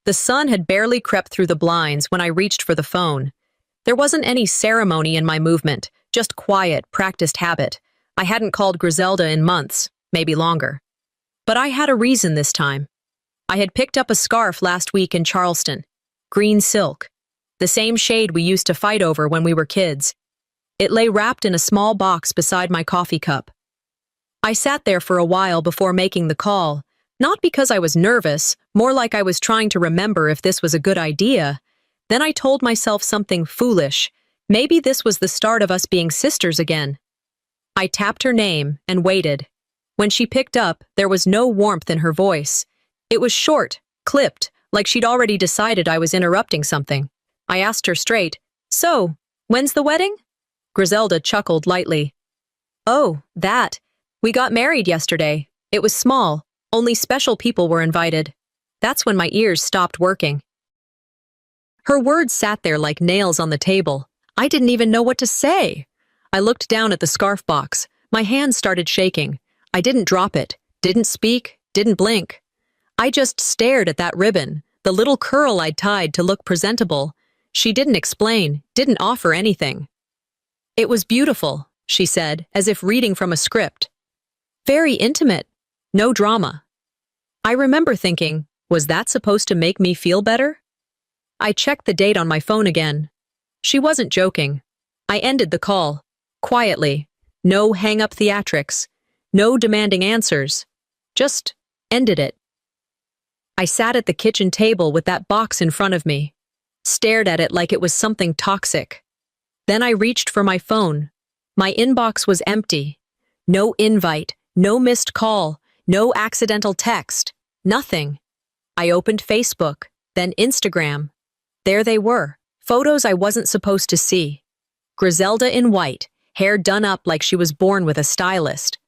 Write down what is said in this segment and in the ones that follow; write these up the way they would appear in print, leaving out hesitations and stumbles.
The sun had barely crept through the blinds when I reached for the phone. There wasn't any ceremony in my movement, just quiet, practiced habit. I hadn't called Griselda in months, maybe longer. But I had a reason this time. I had picked up a scarf last week in Charleston. Green silk. The same shade we used to fight over when we were kids. It lay wrapped in a small box beside my coffee cup. I sat there for a while before making the call, not because I was nervous, more like I was trying to remember if this was a good idea. Then I told myself something foolish. Maybe this was the start of us being sisters again. I tapped her name and waited. When she picked up, there was no warmth in her voice. It was short, clipped, like she'd already decided I was interrupting something. I asked her straight, "So, when's the wedding?" Griselda chuckled lightly. "Oh, that. We got married yesterday. It was small. Only special people were invited." That's when my ears stopped working. Her words sat there like nails on the table. I didn't even know what to say. I looked down at the scarf box. My hands started shaking. I didn't drop it, didn't speak, didn't blink. I just stared at that ribbon, the little curl I'd tied to look presentable. She didn't explain, didn't offer anything. "It was beautiful," she said, as if reading from a script. "Very intimate. No drama." I remember thinking, was that supposed to make me feel better? I checked the date on my phone again. She wasn't joking. I ended the call. Quietly. No hang-up theatrics. No demanding answers. Just ended it. I sat at the kitchen table with that box in front of me. Stared at it like it was something toxic. Then I reached for my phone. My inbox was empty. No invite, no missed call, no accidental text. Nothing. I opened Facebook, then Instagram. There they were, photos I wasn't supposed to see. Griselda in white, hair done up like she was born with a stylist.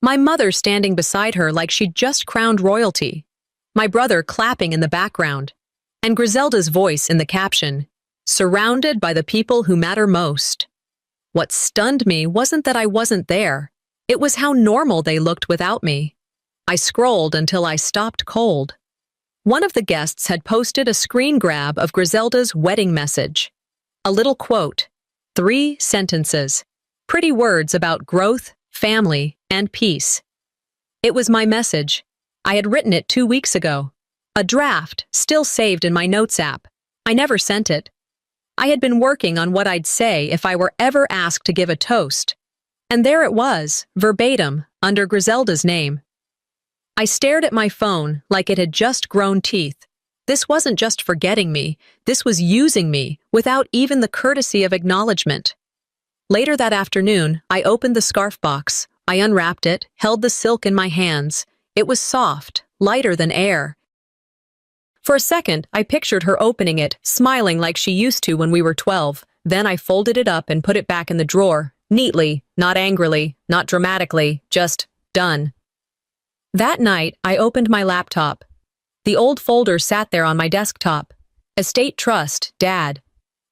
My mother standing beside her like she'd just crowned royalty. My brother clapping in the background. And Griselda's voice in the caption, "Surrounded by the people who matter most." What stunned me wasn't that I wasn't there. It was how normal they looked without me. I scrolled until I stopped cold. One of the guests had posted a screen grab of Griselda's wedding message. A little quote, 3 sentences, pretty words about growth, family, and peace. It was my message. I had written it 2 weeks ago. A draft, still saved in my notes app. I never sent it. I had been working on what I'd say if I were ever asked to give a toast. And there it was, verbatim, under Griselda's name. I stared at my phone like it had just grown teeth. This wasn't just forgetting me, this was using me, without even the courtesy of acknowledgement. Later that afternoon, I opened the scarf box. I unwrapped it, held the silk in my hands. It was soft, lighter than air. For a second, I pictured her opening it, smiling like she used to when we were 12. Then I folded it up and put it back in the drawer, neatly, not angrily, not dramatically, just done. That night, I opened my laptop. The old folder sat there on my desktop. Estate Trust, Dad.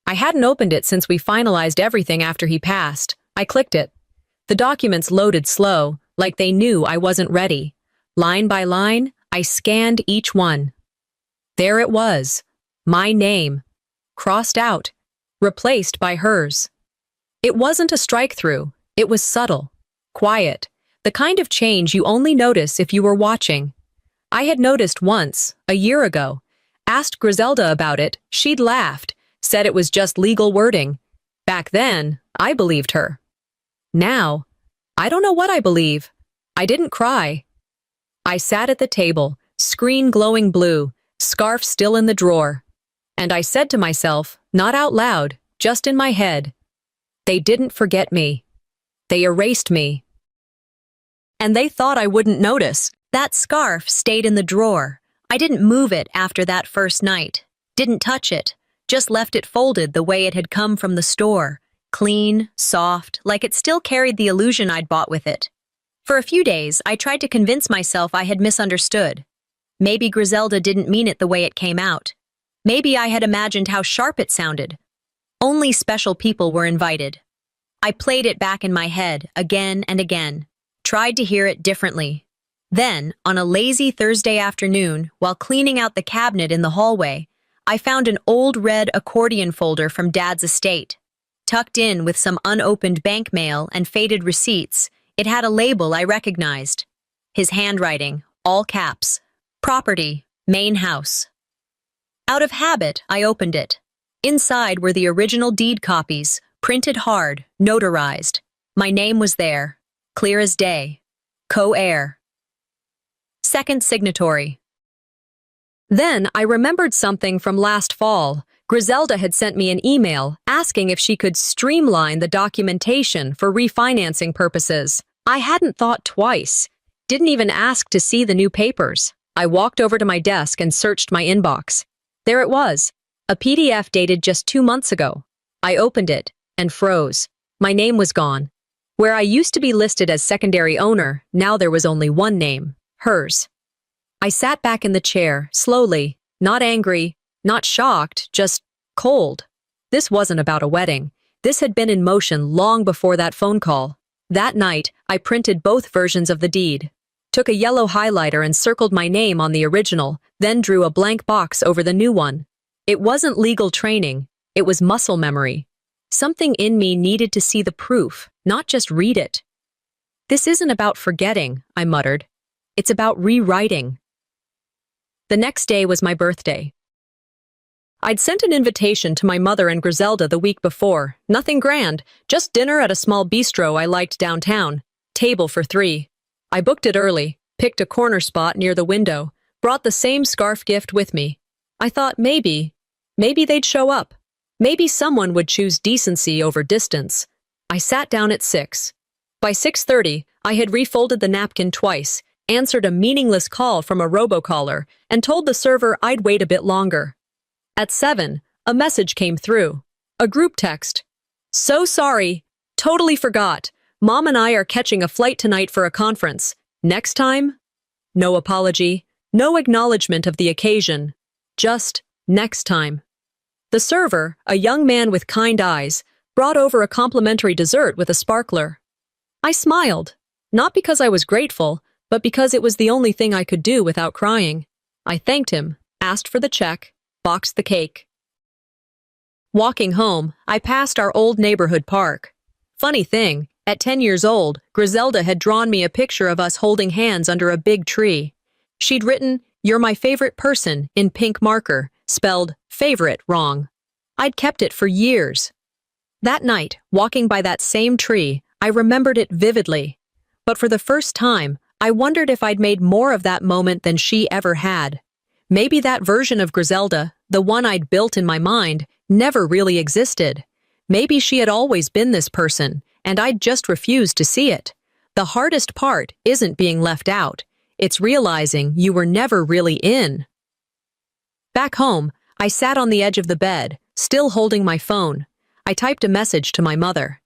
I hadn't opened it since we finalized everything after he passed. I clicked it. The documents loaded slow, like they knew I wasn't ready. Line by line, I scanned each one. There it was. My name. Crossed out. Replaced by hers. It wasn't a strike-through. It was subtle. Quiet. The kind of change you only notice if you were watching. I had noticed once, a year ago. Asked Griselda about it, she'd laughed, said it was just legal wording. Back then, I believed her. Now, I don't know what I believe. I didn't cry. I sat at the table, screen glowing blue, scarf still in the drawer. And I said to myself, not out loud, just in my head, they didn't forget me. They erased me. And they thought I wouldn't notice. That scarf stayed in the drawer. I didn't move it after that first night. Didn't touch it. Just left it folded the way it had come from the store. Clean, soft, like it still carried the illusion I'd bought with it. For a few days, I tried to convince myself I had misunderstood. Maybe Griselda didn't mean it the way it came out. Maybe I had imagined how sharp it sounded. Only special people were invited. I played it back in my head again and again. Tried to hear it differently. Then, on a lazy Thursday afternoon, while cleaning out the cabinet in the hallway, I found an old red accordion folder from Dad's estate. Tucked in with some unopened bank mail and faded receipts, it had a label I recognized. His handwriting, all caps. Property, main house. Out of habit, I opened it. Inside were the original deed copies, printed hard, notarized. My name was there, clear as day. Co-heir. Second signatory. Then I remembered something from last fall. Griselda had sent me an email asking if she could streamline the documentation for refinancing purposes. I hadn't thought twice. Didn't even ask to see the new papers. I walked over to my desk and searched my inbox. There it was, a PDF dated just 2 months ago. I opened it and froze. My name was gone. Where I used to be listed as secondary owner, now there was only one name, hers. I sat back in the chair, slowly, not angry, not shocked, just cold. This wasn't about a wedding. This had been in motion long before that phone call. That night, I printed both versions of the deed, took a yellow highlighter and circled my name on the original, then drew a blank box over the new one. It wasn't legal training, it was muscle memory. Something in me needed to see the proof, not just read it. This isn't about forgetting, I muttered. It's about rewriting. The next day was my birthday. I'd sent an invitation to my mother and Griselda the week before. Nothing grand, just dinner at a small bistro I liked downtown. Table for 3. I booked it early, picked a corner spot near the window, brought the same scarf gift with me. I thought maybe they'd show up. Maybe someone would choose decency over distance. I sat down at 6. By 6:30, I had refolded the napkin twice, answered a meaningless call from a robocaller, and told the server I'd wait a bit longer. At 7, a message came through. A group text. So sorry. Totally forgot. Mom and I are catching a flight tonight for a conference. Next time? No apology. No acknowledgement of the occasion. Just next time. The server, a young man with kind eyes, brought over a complimentary dessert with a sparkler. I smiled. Not because I was grateful, but because it was the only thing I could do without crying. I thanked him, asked for the check, boxed the cake. Walking home, I passed our old neighborhood park. Funny thing, at 10 years old, Griselda had drawn me a picture of us holding hands under a big tree. She'd written, "You're my favorite person," in pink marker, spelled favorite wrong. I'd kept it for years. That night, walking by that same tree, I remembered it vividly. But for the first time, I wondered if I'd made more of that moment than she ever had. Maybe that version of Griselda, the one I'd built in my mind, never really existed. Maybe she had always been this person, and I'd just refused to see it. The hardest part isn't being left out. It's realizing you were never really in. Back home, I sat on the edge of the bed, still holding my phone. I typed a message to my mother.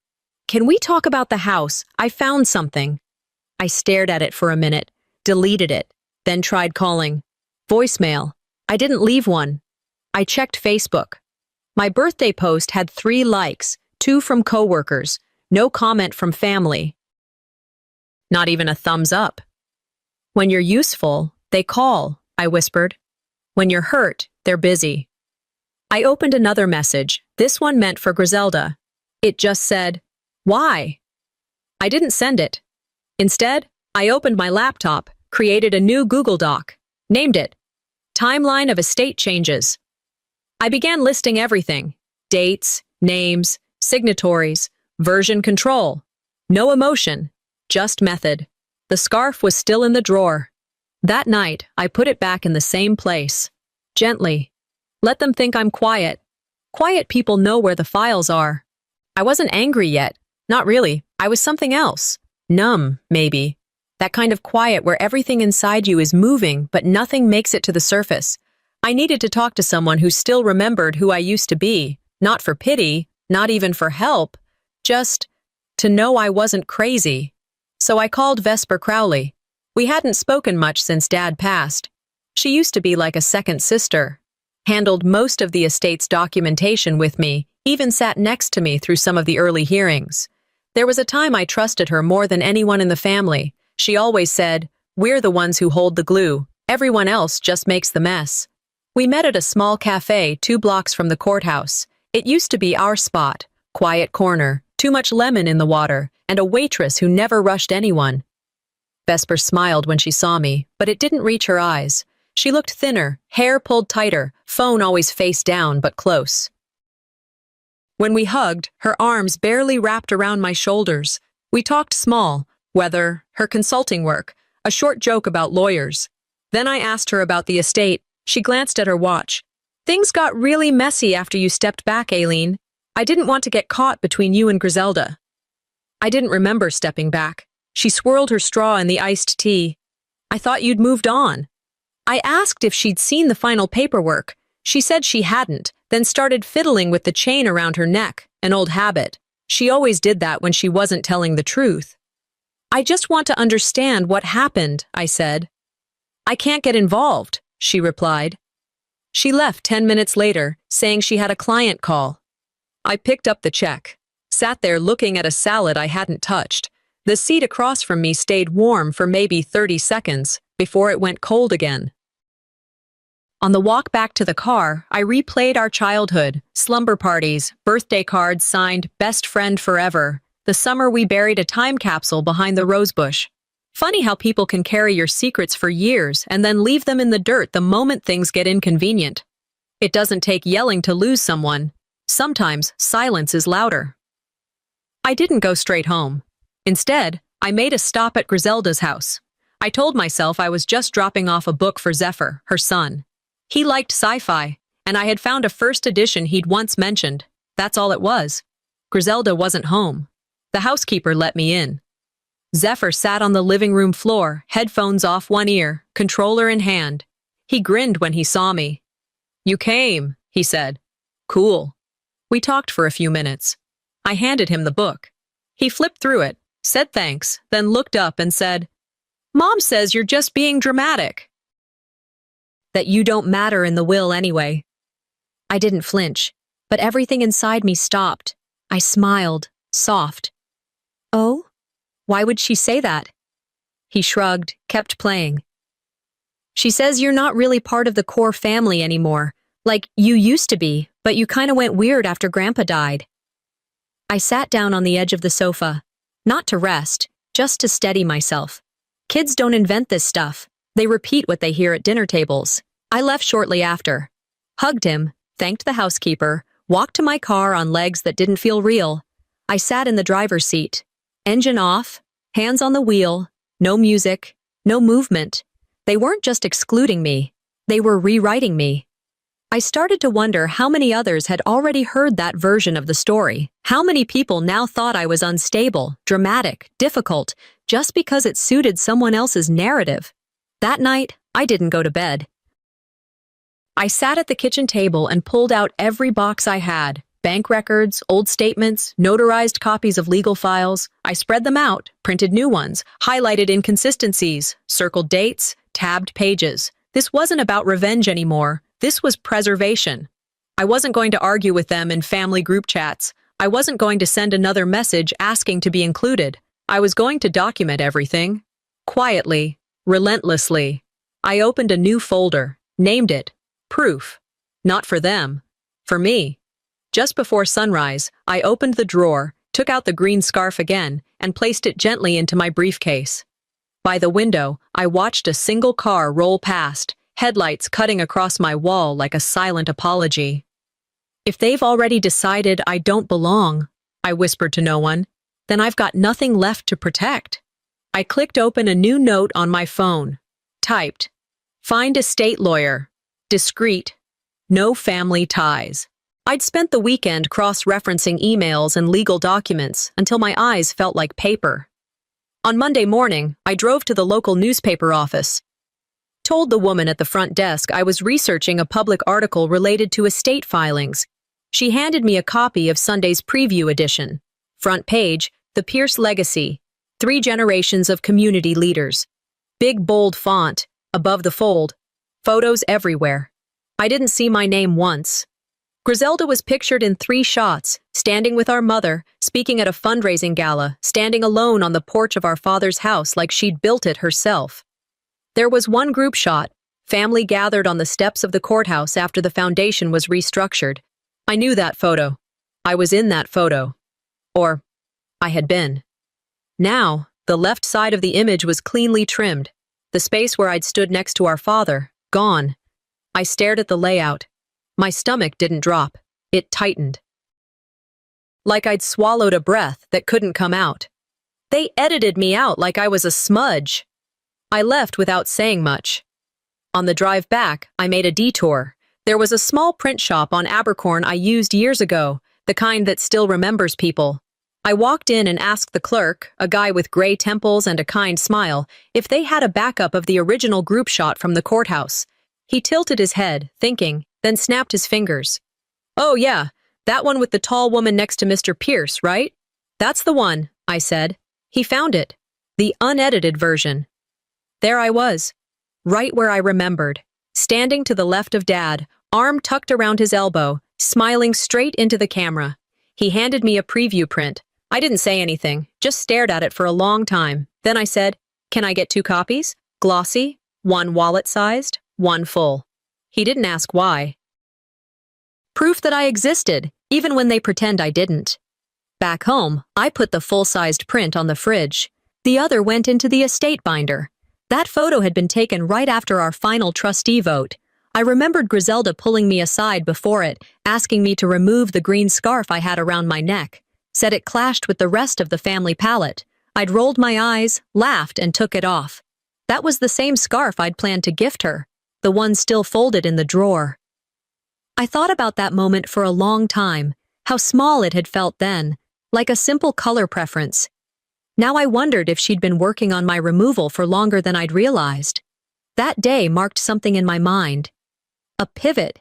"Can we talk about the house? I found something." I stared at it for a minute, deleted it, then tried calling. Voicemail. I didn't leave one. I checked Facebook. My birthday post had 3 likes, 2 from coworkers, no comment from family. Not even a thumbs up. "When you're useful, they call," I whispered. "When you're hurt, they're busy." I opened another message, this one meant for Griselda. It just said, "Why?" I didn't send it. Instead, I opened my laptop, created a new Google Doc, named it Timeline of Estate Changes. I began listing everything: dates, names, signatories, version control. No emotion, just method. The scarf was still in the drawer. That night, I put it back in the same place. Gently. Let them think I'm quiet. Quiet people know where the files are. I wasn't angry yet. Not really. I was something else. Numb, maybe. That kind of quiet where everything inside you is moving, but nothing makes it to the surface. I needed to talk to someone who still remembered who I used to be. Not for pity, not even for help. Just to know I wasn't crazy. So I called Vesper Crowley. We hadn't spoken much since Dad passed. She used to be like a second sister. Handled most of the estate's documentation with me, even sat next to me through some of the early hearings. There was a time I trusted her more than anyone in the family. She always said, We're the ones who hold the glue. Everyone else just makes the mess. We met at a small cafe 2 blocks from the courthouse. It used to be our spot. Quiet corner, too much lemon in the water, and a waitress who never rushed anyone. Vesper smiled when she saw me, but it didn't reach her eyes. She looked thinner, hair pulled tighter, phone always face down but close. When we hugged, her arms barely wrapped around my shoulders. We talked small, weather, her consulting work, a short joke about lawyers. Then I asked her about the estate. She glanced at her watch. Things got really messy after you stepped back, Aileen. I didn't want to get caught between you and Griselda. I didn't remember stepping back. She swirled her straw in the iced tea. I thought you'd moved on. I asked if she'd seen the final paperwork. She said she hadn't, then started fiddling with the chain around her neck, an old habit. She always did that when she wasn't telling the truth. I just want to understand what happened, I said. I can't get involved, she replied. She left 10 minutes later, saying she had a client call. I picked up the check, sat there looking at a salad I hadn't touched. The seat across from me stayed warm for maybe 30 seconds before it went cold again. On the walk back to the car, I replayed our childhood, slumber parties, birthday cards signed "Best Friend Forever," the summer we buried a time capsule behind the rosebush. Funny how people can carry your secrets for years and then leave them in the dirt the moment things get inconvenient. It doesn't take yelling to lose someone. Sometimes silence is louder. I didn't go straight home. Instead, I made a stop at Griselda's house. I told myself I was just dropping off a book for Zephyr, her son. He liked sci-fi, and I had found a first edition he'd once mentioned. That's all it was. Griselda wasn't home. The housekeeper let me in. Zephyr sat on the living room floor, headphones off one ear, controller in hand. He grinned when he saw me. "You came," he said. "Cool." We talked for a few minutes. I handed him the book. He flipped through it, said thanks, then looked up and said, "Mom says you're just being dramatic. That you don't matter in the will anyway." I didn't flinch, but everything inside me stopped. I smiled, soft. "Oh? Why would she say that?" He shrugged, kept playing. "She says you're not really part of the core family anymore. Like you used to be, but you kinda went weird after Grandpa died." I sat down on the edge of the sofa. Not to rest, just to steady myself. Kids don't invent this stuff. They repeat what they hear at dinner tables. I left shortly after. Hugged him, thanked the housekeeper, walked to my car on legs that didn't feel real. I sat in the driver's seat. Engine off, hands on the wheel, no music, no movement. They weren't just excluding me. They were rewriting me. I started to wonder how many others had already heard that version of the story. How many people now thought I was unstable, dramatic, difficult, just because it suited someone else's narrative. That night, I didn't go to bed. I sat at the kitchen table and pulled out every box I had. Bank records, old statements, notarized copies of legal files. I spread them out, printed new ones, highlighted inconsistencies, circled dates, tabbed pages. This wasn't about revenge anymore. This was preservation. I wasn't going to argue with them in family group chats. I wasn't going to send another message asking to be included. I was going to document everything. Quietly, relentlessly. I opened a new folder, named it Proof. Not for them. For me. Just before sunrise, I opened the drawer, took out the green scarf again, and placed it gently into my briefcase. By the window, I watched a single car roll past, headlights cutting across my wall like a silent apology. "If they've already decided I don't belong," I whispered to no one, "then I've got nothing left to protect." I clicked open a new note on my phone. Typed, "Find estate lawyer. Discreet. No family ties." I'd spent the weekend cross-referencing emails and legal documents until my eyes felt like paper. On Monday morning, I drove to the local newspaper office. Told the woman at the front desk I was researching a public article related to estate filings. She handed me a copy of Sunday's preview edition. Front page, The Pierce Legacy, 3 generations of community leaders. Big bold font, above the fold. Photos everywhere. I didn't see my name once. Griselda was pictured in 3 shots, standing with our mother, speaking at a fundraising gala, standing alone on the porch of our father's house like she'd built it herself. There was one group shot. Family gathered on the steps of the courthouse after the foundation was restructured. I knew that photo. I was in that photo. Or, I had been. Now, the left side of the image was cleanly trimmed. The space where I'd stood next to our father, gone. I stared at the layout. My stomach didn't drop. It tightened. Like I'd swallowed a breath that couldn't come out. They edited me out like I was a smudge. I left without saying much. On the drive back, I made a detour. There was a small print shop on Abercorn I used years ago, the kind that still remembers people. I walked in and asked the clerk, a guy with gray temples and a kind smile, if they had a backup of the original group shot from the courthouse. He tilted his head, thinking, then snapped his fingers. "Oh yeah, that one with the tall woman next to Mr. Pierce, right?" "That's the one," I said. He found it. The unedited version. There I was, right where I remembered, standing to the left of Dad, arm tucked around his elbow, smiling straight into the camera. He handed me a preview print. I didn't say anything, just stared at it for a long time. Then I said, "Can I get 2 copies? Glossy, one wallet-sized, one full." He didn't ask why. Proof that I existed, even when they pretend I didn't. Back home, I put the full-sized print on the fridge. The other went into the estate binder. That photo had been taken right after our final trustee vote. I remembered Griselda pulling me aside before it, asking me to remove the green scarf I had around my neck. Said it clashed with the rest of the family palette. I'd rolled my eyes, laughed, and took it off. That was the same scarf I'd planned to gift her, the one still folded in the drawer. I thought about that moment for a long time, how small it had felt then, like a simple color preference. Now I wondered if she'd been working on my removal for longer than I'd realized. That day marked something in my mind. A pivot.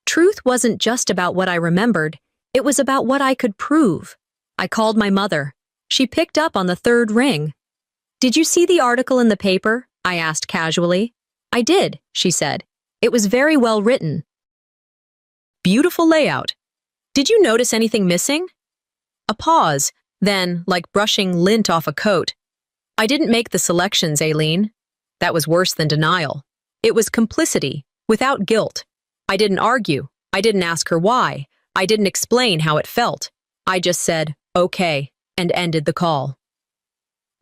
Truth wasn't just about what I remembered, it was about what I could prove. I called my mother. She picked up on the 3rd ring. "Did you see the article in the paper?" I asked casually. "I did," she said. "It was very well written." Beautiful layout. "Did you notice anything missing?" A pause, then, like brushing lint off a coat. "I didn't make the selections, Aileen." That was worse than denial. It was complicity, without guilt. I didn't argue. I didn't ask her why. I didn't explain how it felt. I just said, "Okay," and ended the call.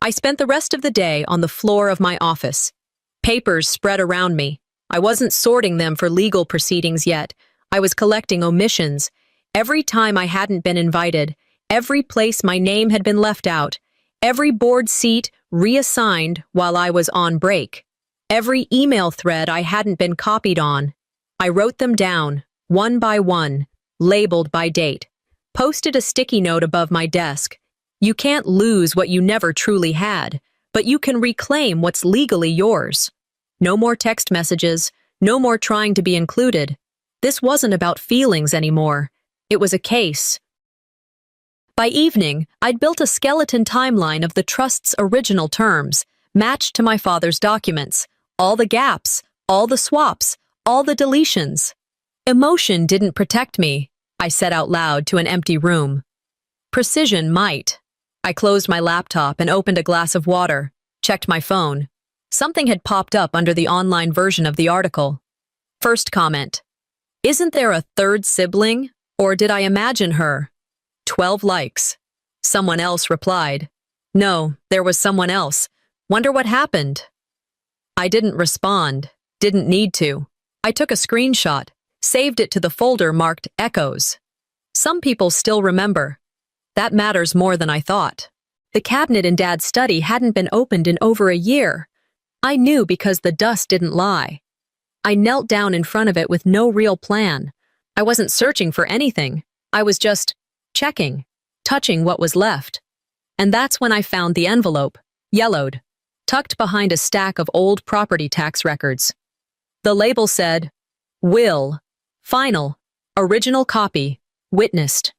I spent the rest of the day on the floor of my office. Papers spread around me. I wasn't sorting them for legal proceedings yet. I was collecting omissions. Every time I hadn't been invited, every place my name had been left out, every board seat reassigned while I was on break, every email thread I hadn't been copied on. I wrote them down, one by one, labeled by date, posted a sticky note above my desk. You can't lose what you never truly had, but you can reclaim what's legally yours. No more text messages, no more trying to be included. This wasn't about feelings anymore. It was a case. By evening, I'd built a skeleton timeline of the trust's original terms, matched to my father's documents, all the gaps, all the swaps, all the deletions. Emotion didn't protect me, I said out loud to an empty room. Precision might. I closed my laptop and opened a glass of water, checked my phone. Something had popped up under the online version of the article. First comment. Isn't there a 3rd sibling? Or did I imagine her? 12 likes. Someone else replied. No, there was someone else. Wonder what happened? I didn't respond. Didn't need to. I took a screenshot, saved it to the folder marked Echoes. Some people still remember. That matters more than I thought. The cabinet in Dad's study hadn't been opened in over a year. I knew because the dust didn't lie. I knelt down in front of it with no real plan. I wasn't searching for anything. I was just checking, touching what was left. And that's when I found the envelope, yellowed, tucked behind a stack of old property tax records. The label said, Will, Final, Original Copy, Witnessed.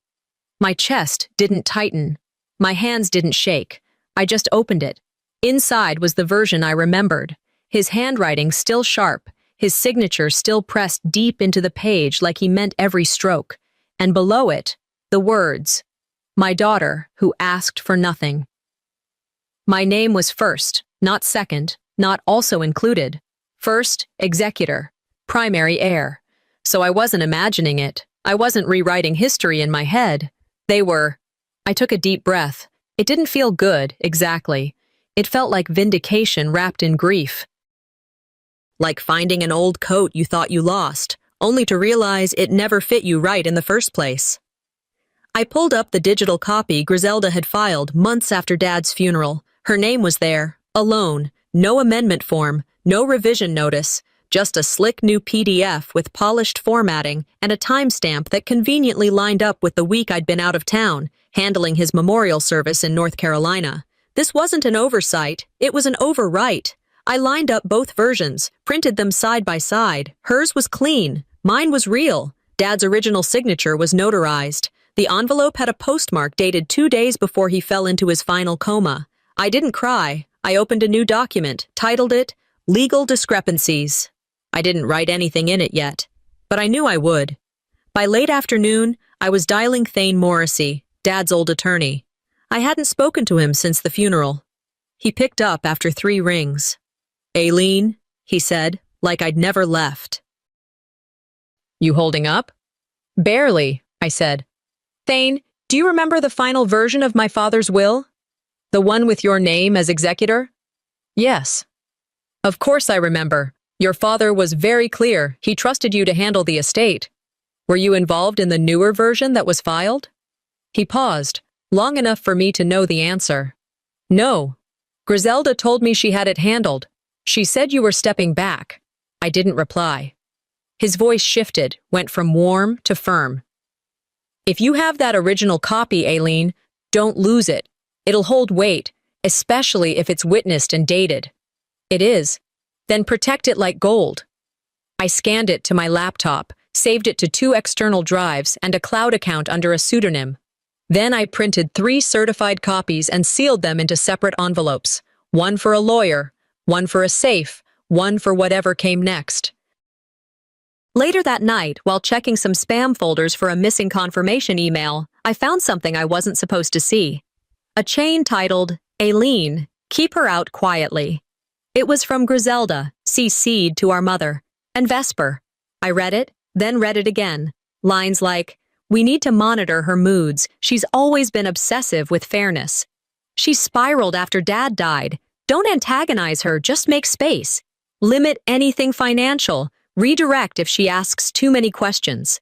My chest didn't tighten. My hands didn't shake. I just opened it. Inside was the version I remembered. His handwriting still sharp, his signature still pressed deep into the page like he meant every stroke. And below it, the words, My daughter who asked for nothing. My name was first, not second, not also included. First, executor, primary heir. So I wasn't imagining it. I wasn't rewriting history in my head. They were. I took a deep breath. It didn't feel good, exactly. It felt like vindication wrapped in grief. Like finding an old coat you thought you lost, only to realize it never fit you right in the first place. I pulled up the digital copy Griselda had filed months after Dad's funeral. Her name was there, alone, no amendment form, no revision notice, just a slick new PDF with polished formatting and a timestamp that conveniently lined up with the week I'd been out of town, handling his memorial service in North Carolina. This wasn't an oversight, it was an overwrite. I lined up both versions, printed them side by side. Hers was clean, mine was real. Dad's original signature was notarized. The envelope had a postmark dated 2 days before he fell into his final coma. I didn't cry. I opened a new document, titled it, Legal Discrepancies. I didn't write anything in it yet, but I knew I would. By late afternoon, I was dialing Thane Morrissey, Dad's old attorney. I hadn't spoken to him since the funeral. He picked up after 3 rings. "Aileen," he said, like I'd never left. "You holding up?" "Barely," I said. "Thane, do you remember the final version of my father's will? The one with your name as executor?" "Yes." "Of course I remember. Your father was very clear. He trusted you to handle the estate. Were you involved in the newer version that was filed?" He paused, long enough for me to know the answer. "No. Griselda told me she had it handled. She said you were stepping back." I didn't reply. His voice shifted, went from warm to firm. "If you have that original copy, Aileen, don't lose it. It'll hold weight, especially if it's witnessed and dated." "It is. Then protect it like gold." I scanned it to my laptop, saved it to 2 external drives and a cloud account under a pseudonym. Then I printed 3 certified copies and sealed them into separate envelopes, one for a lawyer, one for a safe, one for whatever came next. Later that night, while checking some spam folders for a missing confirmation email, I found something I wasn't supposed to see. A chain titled, Aileen, Keep Her Out Quietly. It was from Griselda, CC'd to our mother, and Vesper. I read it, then read it again. Lines like, "We need to monitor her moods. She's always been obsessive with fairness. She spiraled after Dad died. Don't antagonize her, just make space. Limit anything financial. Redirect if she asks too many questions."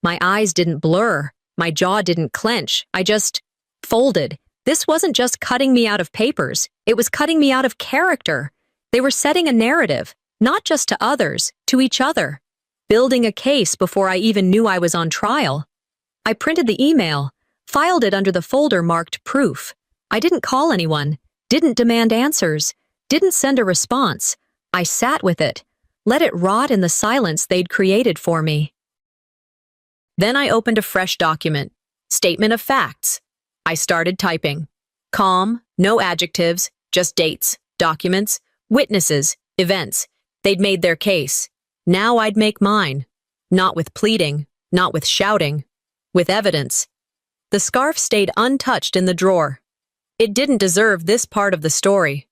My eyes didn't blur. My jaw didn't clench. I just folded. This wasn't just cutting me out of papers. It was cutting me out of character. They were setting a narrative, not just to others, to each other. Building a case before I even knew I was on trial. I printed the email, filed it under the folder marked proof. I didn't call anyone, didn't demand answers, didn't send a response. I sat with it, let it rot in the silence they'd created for me. Then I opened a fresh document, statement of facts. I started typing. Calm, no adjectives, just dates, documents, witnesses, events. They'd made their case. Now I'd make mine. Not with pleading, not with shouting, with evidence. The scarf stayed untouched in the drawer. It didn't deserve this part of the story.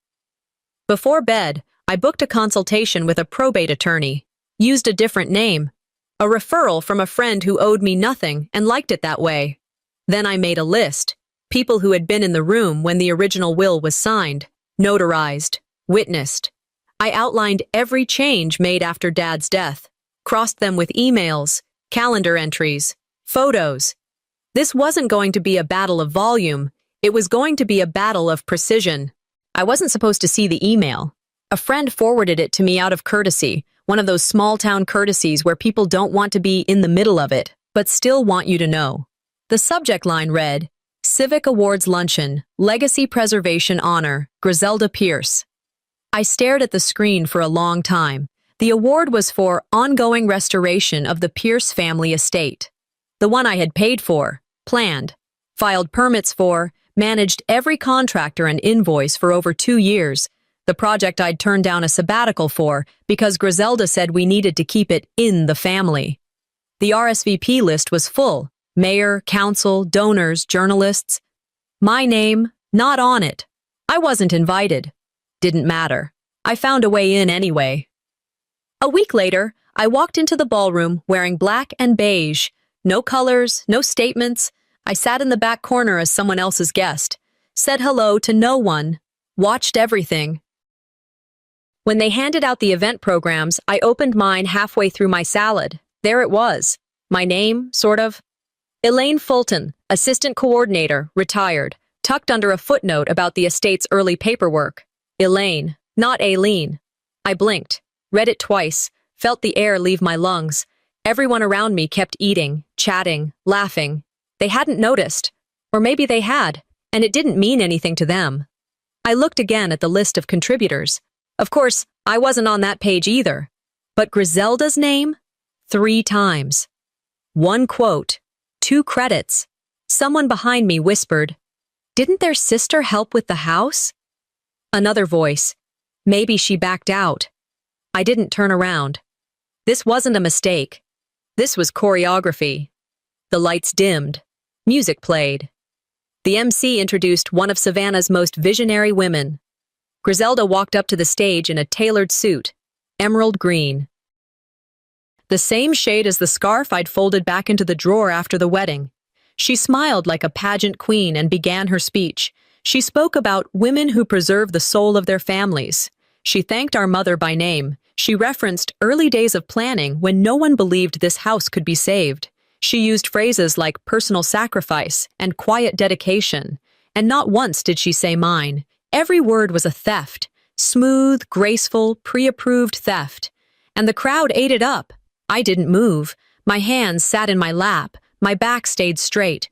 Before bed, I booked a consultation with a probate attorney, used a different name, a referral from a friend who owed me nothing and liked it that way. Then I made a list, people who had been in the room when the original will was signed, notarized, witnessed. I outlined every change made after Dad's death, crossed them with emails, calendar entries, photos. This wasn't going to be a battle of volume. It was going to be a battle of precision. I wasn't supposed to see the email. A friend forwarded it to me out of courtesy, one of those small-town courtesies where people don't want to be in the middle of it, but still want you to know. The subject line read, Civic Awards Luncheon, Legacy Preservation Honor, Griselda Pierce. I stared at the screen for a long time. The award was for ongoing restoration of the Pierce family estate. The one I had paid for, planned, filed permits for, managed every contractor and invoice for over 2 years. The project I'd turned down a sabbatical for because Griselda said we needed to keep it in the family. The RSVP list was full. Mayor, council, donors, journalists. My name, not on it. I wasn't invited. Didn't matter. I found a way in anyway. A week later, I walked into the ballroom wearing black and beige. No colors, no statements. I sat in the back corner as someone else's guest, said hello to no one, watched everything. When they handed out the event programs, I opened mine halfway through my salad. There it was. My name, sort of. Elaine Fulton, assistant coordinator, retired, tucked under a footnote about the estate's early paperwork. Elaine, not Aileen. I blinked, read it twice, felt the air leave my lungs. Everyone around me kept eating, chatting, laughing. They hadn't noticed. Or maybe they had, and it didn't mean anything to them. I looked again at the list of contributors. Of course, I wasn't on that page either. But Griselda's name? 3 times. 1 quote. 2 credits. Someone behind me whispered, "Didn't their sister help with the house?" Another voice. Maybe she backed out. I didn't turn around. This wasn't a mistake. This was choreography. The lights dimmed. Music played. The MC introduced one of Savannah's most visionary women. Griselda walked up to the stage in a tailored suit, emerald green. The same shade as the scarf I'd folded back into the drawer after the wedding. She smiled like a pageant queen and began her speech. She spoke about women who preserve the soul of their families. She thanked our mother by name. She referenced early days of planning when no one believed this house could be saved. She used phrases like personal sacrifice and quiet dedication. And not once did she say mine. Every word was a theft. Smooth, graceful, pre-approved theft. And the crowd ate it up. I didn't move. My hands sat in my lap. My back stayed straight.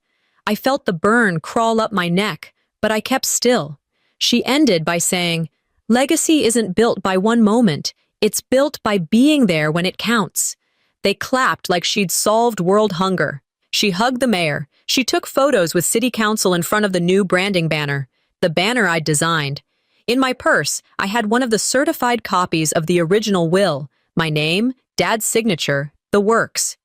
I felt the burn crawl up my neck, but I kept still. She ended by saying, "Legacy isn't built by one moment. It's built by being there when it counts." They clapped like she'd solved world hunger. She hugged the mayor. She took photos with city council in front of the new branding banner, the banner I'd designed. In my purse, I had one of the certified copies of the original will, my name, Dad's signature, the works.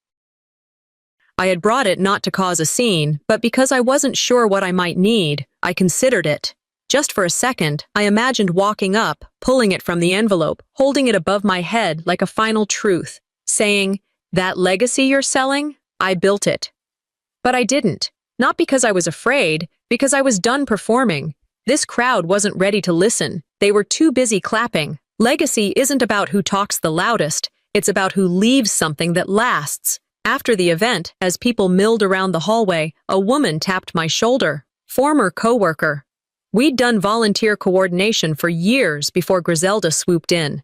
I had brought it not to cause a scene, but because I wasn't sure what I might need, I considered it. Just for a second, I imagined walking up, pulling it from the envelope, holding it above my head like a final truth, saying, "That legacy you're selling, I built it." But I didn't. Not because I was afraid, because I was done performing. This crowd wasn't ready to listen. They were too busy clapping. Legacy isn't about who talks the loudest. It's about who leaves something that lasts. After the event, as people milled around the hallway, a woman tapped my shoulder. Former coworker. We'd done volunteer coordination for years before Griselda swooped in.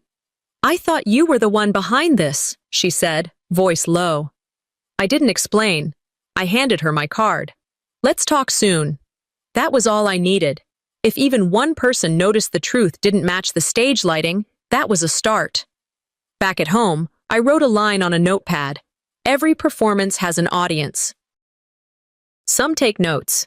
"I thought you were the one behind this," she said, voice low. I didn't explain. I handed her my card. "Let's talk soon." That was all I needed. If even one person noticed the truth didn't match the stage lighting, that was a start. Back at home, I wrote a line on a notepad. Every performance has an audience. Some take notes.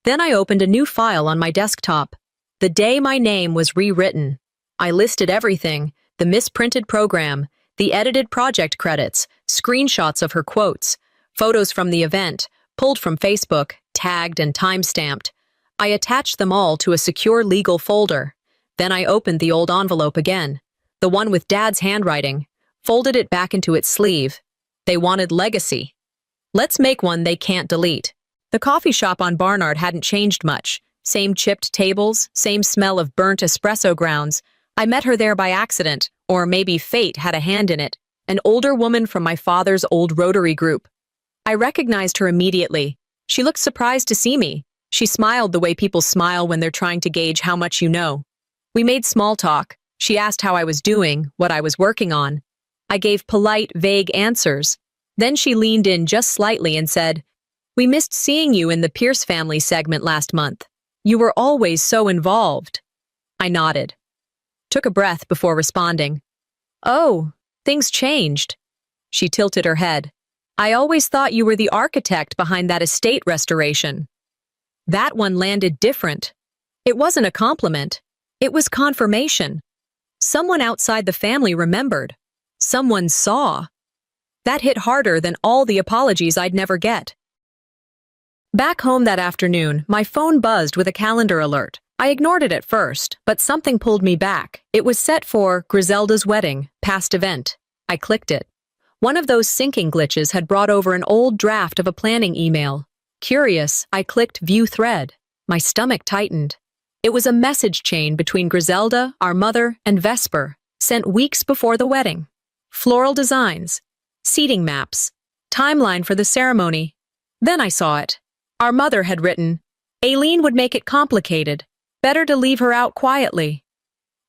Then I opened a new file on my desktop. The day my name was rewritten. I listed everything, the misprinted program, the edited project credits, screenshots of her quotes, photos from the event, pulled from Facebook, tagged and time-stamped. I attached them all to a secure legal folder. Then I opened the old envelope again, the one with Dad's handwriting, folded it back into its sleeve. They wanted legacy. Let's make one they can't delete. The coffee shop on Barnard hadn't changed much. Same chipped tables, same smell of burnt espresso grounds. I met her there by accident, or maybe fate had a hand in it, an older woman from my father's old Rotary group. I recognized her immediately. She looked surprised to see me. She smiled the way people smile when they're trying to gauge how much you know. We made small talk. She asked how I was doing, what I was working on. I gave polite, vague answers. Then she leaned in just slightly and said, "We missed seeing you in the Pierce family segment last month. You were always so involved." I nodded. Took a breath before responding. "Oh, things changed." She tilted her head. "I always thought you were the architect behind that estate restoration." That one landed different. It wasn't a compliment. It was confirmation. Someone outside the family remembered. Someone saw. That hit harder than all the apologies I'd never get. Back home that afternoon, my phone buzzed with a calendar alert. I ignored it at first, but something pulled me back. It was set for Griselda's wedding, past event. I clicked it. One of those syncing glitches had brought over an old draft of a planning email. Curious, I clicked View Thread. My stomach tightened. It was a message chain between Griselda, our mother, and Vesper, sent weeks before the wedding. Floral designs, seating maps, timeline for the ceremony. Then I saw it. Our mother had written, Aileen would make it complicated. Better to leave her out quietly.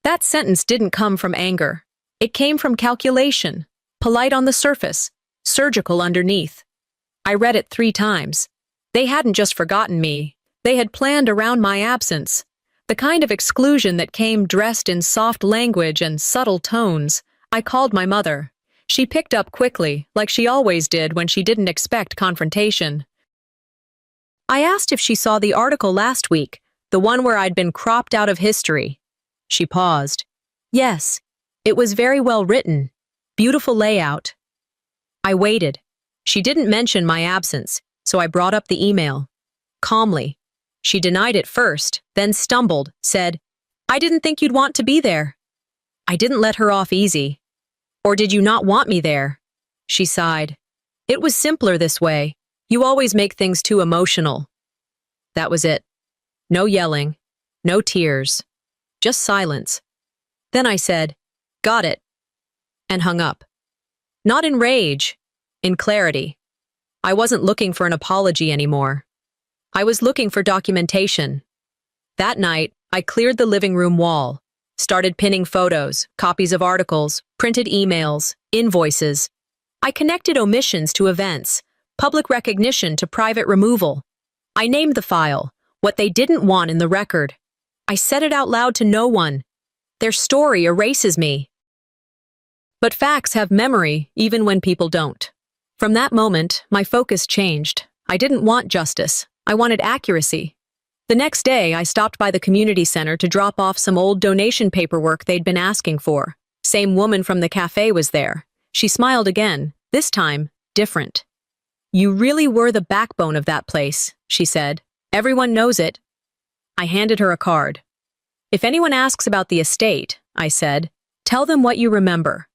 That sentence didn't come from anger. It came from calculation, polite on the surface, surgical underneath. I read it 3 times. They hadn't just forgotten me. They had planned around my absence. The kind of exclusion that came dressed in soft language and subtle tones. I called my mother. She picked up quickly, like she always did when she didn't expect confrontation. I asked if she saw the article last week, the one where I'd been cropped out of history. She paused. Yes, it was very well written. Beautiful layout. I waited. She didn't mention my absence, so I brought up the email. Calmly. She denied it first, then stumbled, said, I didn't think you'd want to be there. I didn't let her off easy. Or did you not want me there? She sighed. It was simpler this way. You always make things too emotional. That was it. No yelling, no tears, just silence. Then I said, got it, and hung up. Not in rage, in clarity. I wasn't looking for an apology anymore. I was looking for documentation. That night, I cleared the living room wall, started pinning photos, copies of articles, printed emails, invoices. I connected omissions to events, public recognition to private removal. I named the file, what they didn't want in the record. I said it out loud to no one. Their story erases me. But facts have memory even when people don't. From that moment, my focus changed. I didn't want justice. I wanted accuracy. The next day, I stopped by the community center to drop off some old donation paperwork they'd been asking for. Same woman from the cafe was there. She smiled again, this time, different. You really were the backbone of that place, she said. Everyone knows it. I handed her a card. If anyone asks about the estate, I said, tell them what you remember.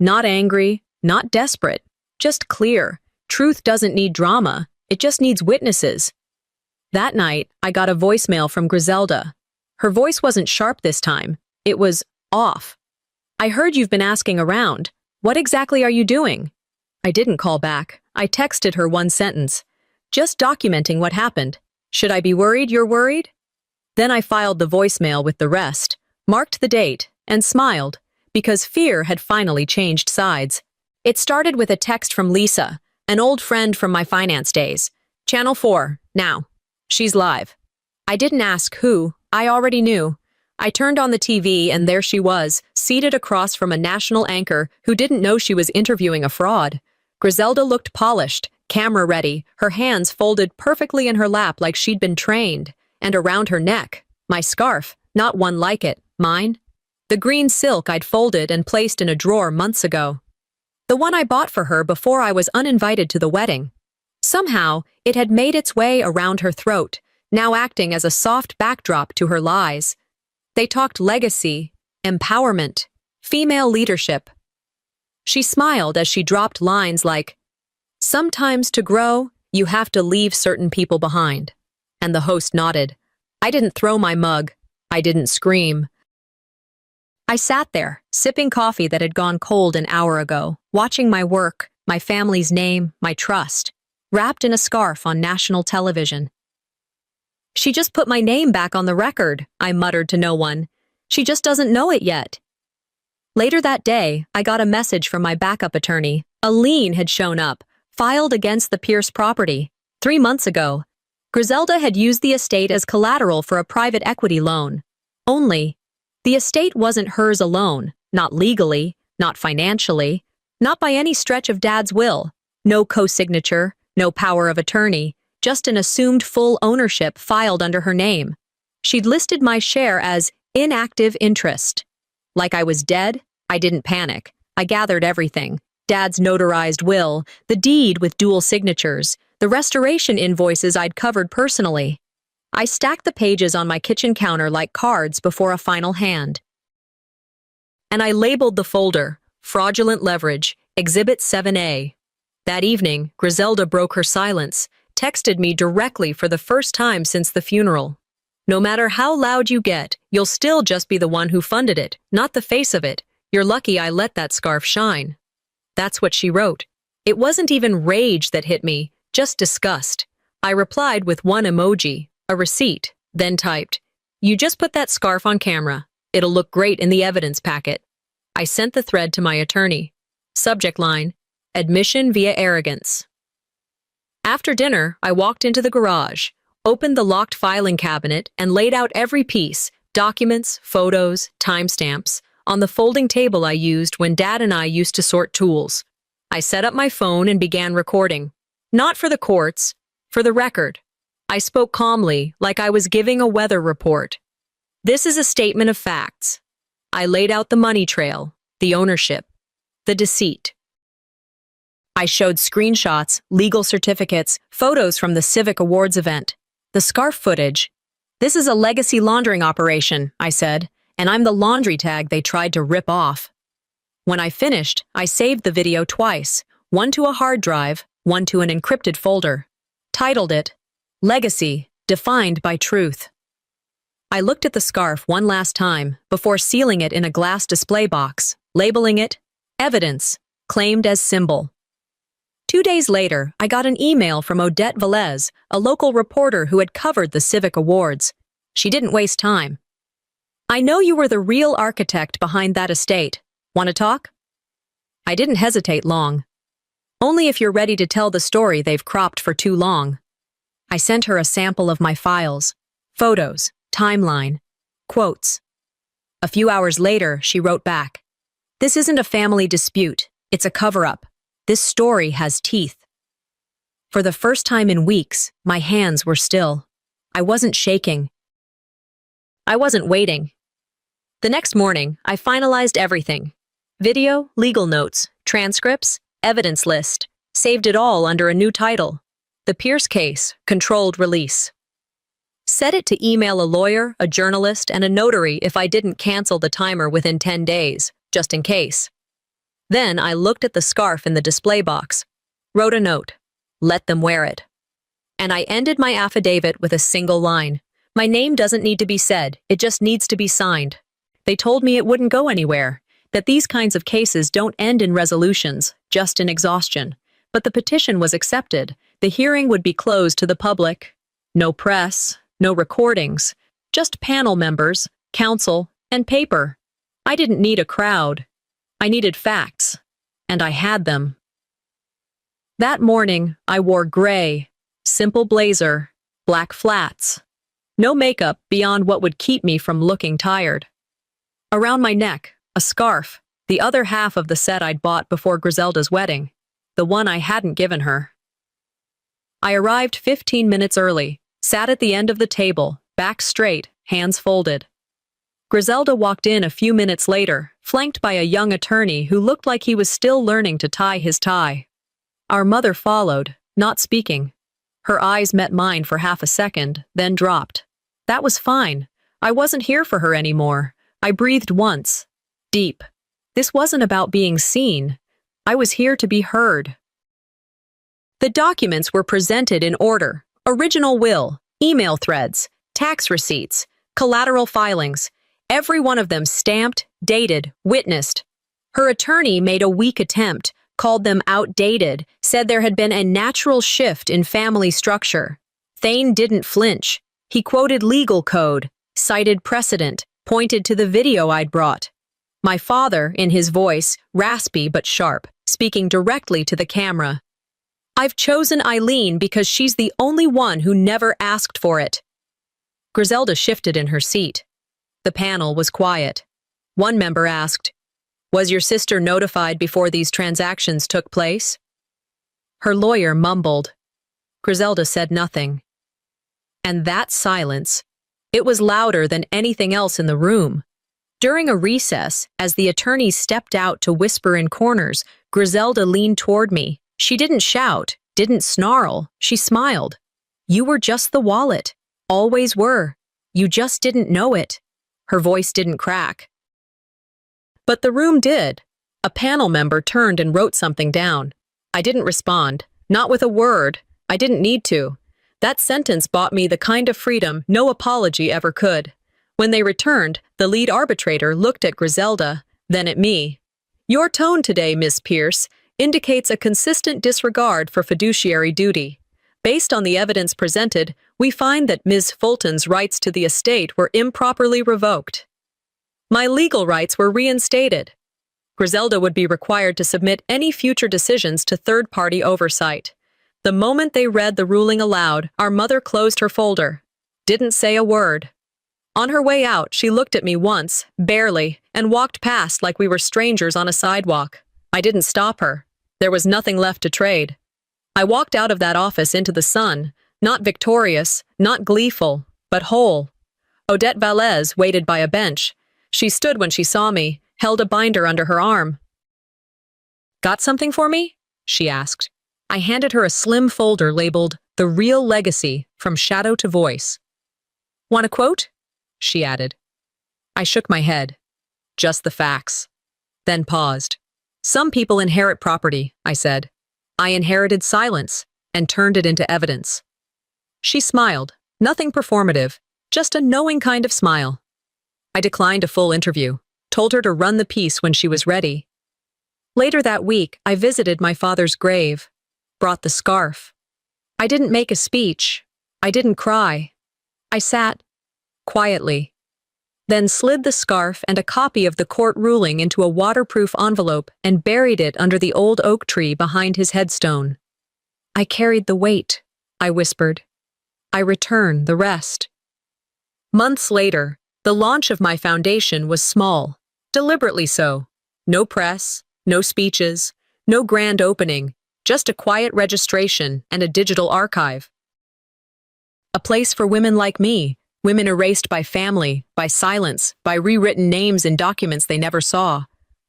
Not angry, not desperate, just clear. Truth doesn't need drama, it just needs witnesses. That night, I got a voicemail from Griselda. Her voice wasn't sharp this time. It was off. I heard you've been asking around. What exactly are you doing? I didn't call back. I texted her one sentence. Just documenting what happened. Should I be worried you're worried? Then I filed the voicemail with the rest, marked the date, and smiled, because fear had finally changed sides. It started with a text from Lisa, an old friend from my finance days. Channel 4, now. She's live. I didn't ask who, I already knew. I turned on the TV and there she was, seated across from a national anchor who didn't know she was interviewing a fraud. Griselda looked polished, camera ready, her hands folded perfectly in her lap like she'd been trained, and around her neck, my scarf, not one like it, mine. The green silk I'd folded and placed in a drawer months ago. The one I bought for her before I was uninvited to the wedding. Somehow, it had made its way around her throat, now acting as a soft backdrop to her lies. They talked legacy, empowerment, female leadership. She smiled as she dropped lines like, sometimes to grow, you have to leave certain people behind. And the host nodded. I didn't throw my mug. I didn't scream. I sat there, sipping coffee that had gone cold an hour ago, watching my work, my family's name, my trust, wrapped in a scarf on national television. She just put my name back on the record, I muttered to no one. She just doesn't know it yet. Later that day, I got a message from my backup attorney. A lien had shown up, filed against the Pierce property. 3 months ago, Griselda had used the estate as collateral for a private equity loan. Only, the estate wasn't hers alone, not legally, not financially, not by any stretch of Dad's will. No co-signature, no power of attorney, just an assumed full ownership filed under her name. She'd listed my share as inactive interest. Like I was dead, I didn't panic. I gathered everything. Dad's notarized will, the deed with dual signatures, the restoration invoices I'd covered personally. I stacked the pages on my kitchen counter like cards before a final hand. And I labeled the folder, Fraudulent Leverage, Exhibit 7A. That evening, Griselda broke her silence, texted me directly for the first time since the funeral. No matter how loud you get, you'll still just be the one who funded it, not the face of it. You're lucky I let that scarf shine. That's what she wrote. It wasn't even rage that hit me, just disgust. I replied with one emoji, a receipt, then typed, "You just put that scarf on camera. It'll look great in the evidence packet." I sent the thread to my attorney. Subject line, "Admission via arrogance." After dinner, I walked into the garage, opened the locked filing cabinet, and laid out every piece, documents, photos, timestamps, on the folding table I used when Dad and I used to sort tools. I set up my phone and began recording. Not for the courts, for the record. I spoke calmly, like I was giving a weather report. This is a statement of facts. I laid out the money trail, the ownership, the deceit. I showed screenshots, legal certificates, photos from the Civic Awards event, the scarf footage. "This is a legacy laundering operation," I said, "and I'm the laundry tag they tried to rip off." When I finished, I saved the video twice, one to a hard drive, one to an encrypted folder. Titled it, Legacy, Defined by Truth. I looked at the scarf one last time before sealing it in a glass display box, labeling it, Evidence, Claimed as Symbol. 2 days later, I got an email from Odette Velez, a local reporter who had covered the Civic Awards. She didn't waste time. "I know you were the real architect behind that estate. Want to talk?" I didn't hesitate long. "Only if you're ready to tell the story they've cropped for too long." I sent her a sample of my files, photos, timeline, quotes. A few hours later, she wrote back, "This isn't a family dispute. It's a cover-up. This story has teeth." For the first time in weeks, my hands were still. I wasn't shaking. I wasn't waiting. The next morning, I finalized everything. Video, legal notes, transcripts, evidence list. Saved it all under a new title. The Pierce Case, Controlled Release. Set it to email a lawyer, a journalist, and a notary if I didn't cancel the timer within 10 days, just in case. Then I looked at the scarf in the display box, wrote a note, "Let them wear it." And I ended my affidavit with a single line. "My name doesn't need to be said, it just needs to be signed." They told me it wouldn't go anywhere, that these kinds of cases don't end in resolutions, just in exhaustion. But the petition was accepted. The hearing would be closed to the public. No press, no recordings, just panel members, counsel, and paper. I didn't need a crowd. I needed facts, and I had them. That morning, I wore gray, simple blazer, black flats. No makeup beyond what would keep me from looking tired. Around my neck, a scarf, the other half of the set I'd bought before Griselda's wedding, the one I hadn't given her. I arrived 15 minutes early, sat at the end of the table, back straight, hands folded. Griselda walked in a few minutes later, flanked by a young attorney who looked like he was still learning to tie his tie. Our mother followed, not speaking. Her eyes met mine for half a second, then dropped. That was fine. I wasn't here for her anymore. I breathed once. Deep. This wasn't about being seen. I was here to be heard. The documents were presented in order. Original will, email threads, tax receipts, collateral filings. Every one of them stamped, dated, witnessed. Her attorney made a weak attempt, called them outdated, said there had been a natural shift in family structure. Thane didn't flinch. He quoted legal code, cited precedent, pointed to the video I'd brought. My father, in his voice, raspy but sharp, speaking directly to the camera. "I've chosen Eileen because she's the only one who never asked for it." Griselda shifted in her seat. The panel was quiet. One member asked, "Was your sister notified before these transactions took place?" Her lawyer mumbled. Griselda said nothing. And that silence, it was louder than anything else in the room. During a recess, as the attorneys stepped out to whisper in corners, Griselda leaned toward me. She didn't shout, didn't snarl. She smiled. "You were just the wallet. Always were. You just didn't know it. Her voice didn't crack. But the room did. A panel member turned and wrote something down. I didn't respond. Not with a word. I didn't need to. That sentence bought me the kind of freedom no apology ever could. When they returned, the lead arbitrator looked at Griselda, then at me. Your tone today, Miss Pierce, indicates a consistent disregard for fiduciary duty. Based on the evidence presented, we find that Ms. Fulton's rights to the estate were improperly revoked. My legal rights were reinstated. Griselda would be required to submit any future decisions to third-party oversight. The moment they read the ruling aloud, our mother closed her folder. Didn't say a word. On her way out, she looked at me once, barely, and walked past like we were strangers on a sidewalk. I didn't stop her. There was nothing left to trade. I walked out of that office into the sun, not victorious, not gleeful, but whole. Odette Valles waited by a bench. She stood when she saw me, held a binder under her arm. "Got something for me?" she asked. I handed her a slim folder labeled "The Real Legacy, From Shadow to Voice." "Want a quote?" she added. I shook my head. Just the facts. Then paused. "Some people inherit property," I said. I inherited silence and turned it into evidence. She smiled, nothing performative, just a knowing kind of smile. I declined a full interview, told her to run the piece when she was ready. Later that week, I visited my father's grave, brought the scarf. I didn't make a speech. I didn't cry. I sat quietly, then slid the scarf and a copy of the court ruling into a waterproof envelope and buried it under the old oak tree behind his headstone. "I carried the weight," I whispered. "I return the rest." Months later, the launch of my foundation was small, deliberately so. No press, no speeches, no grand opening, just a quiet registration and a digital archive. A place for women like me, women erased by family, by silence, by rewritten names in documents they never saw.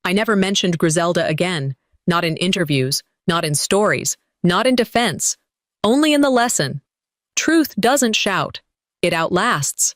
I never mentioned Griselda again, not in interviews, not in stories, not in defense, only in the lesson. Truth doesn't shout, it outlasts.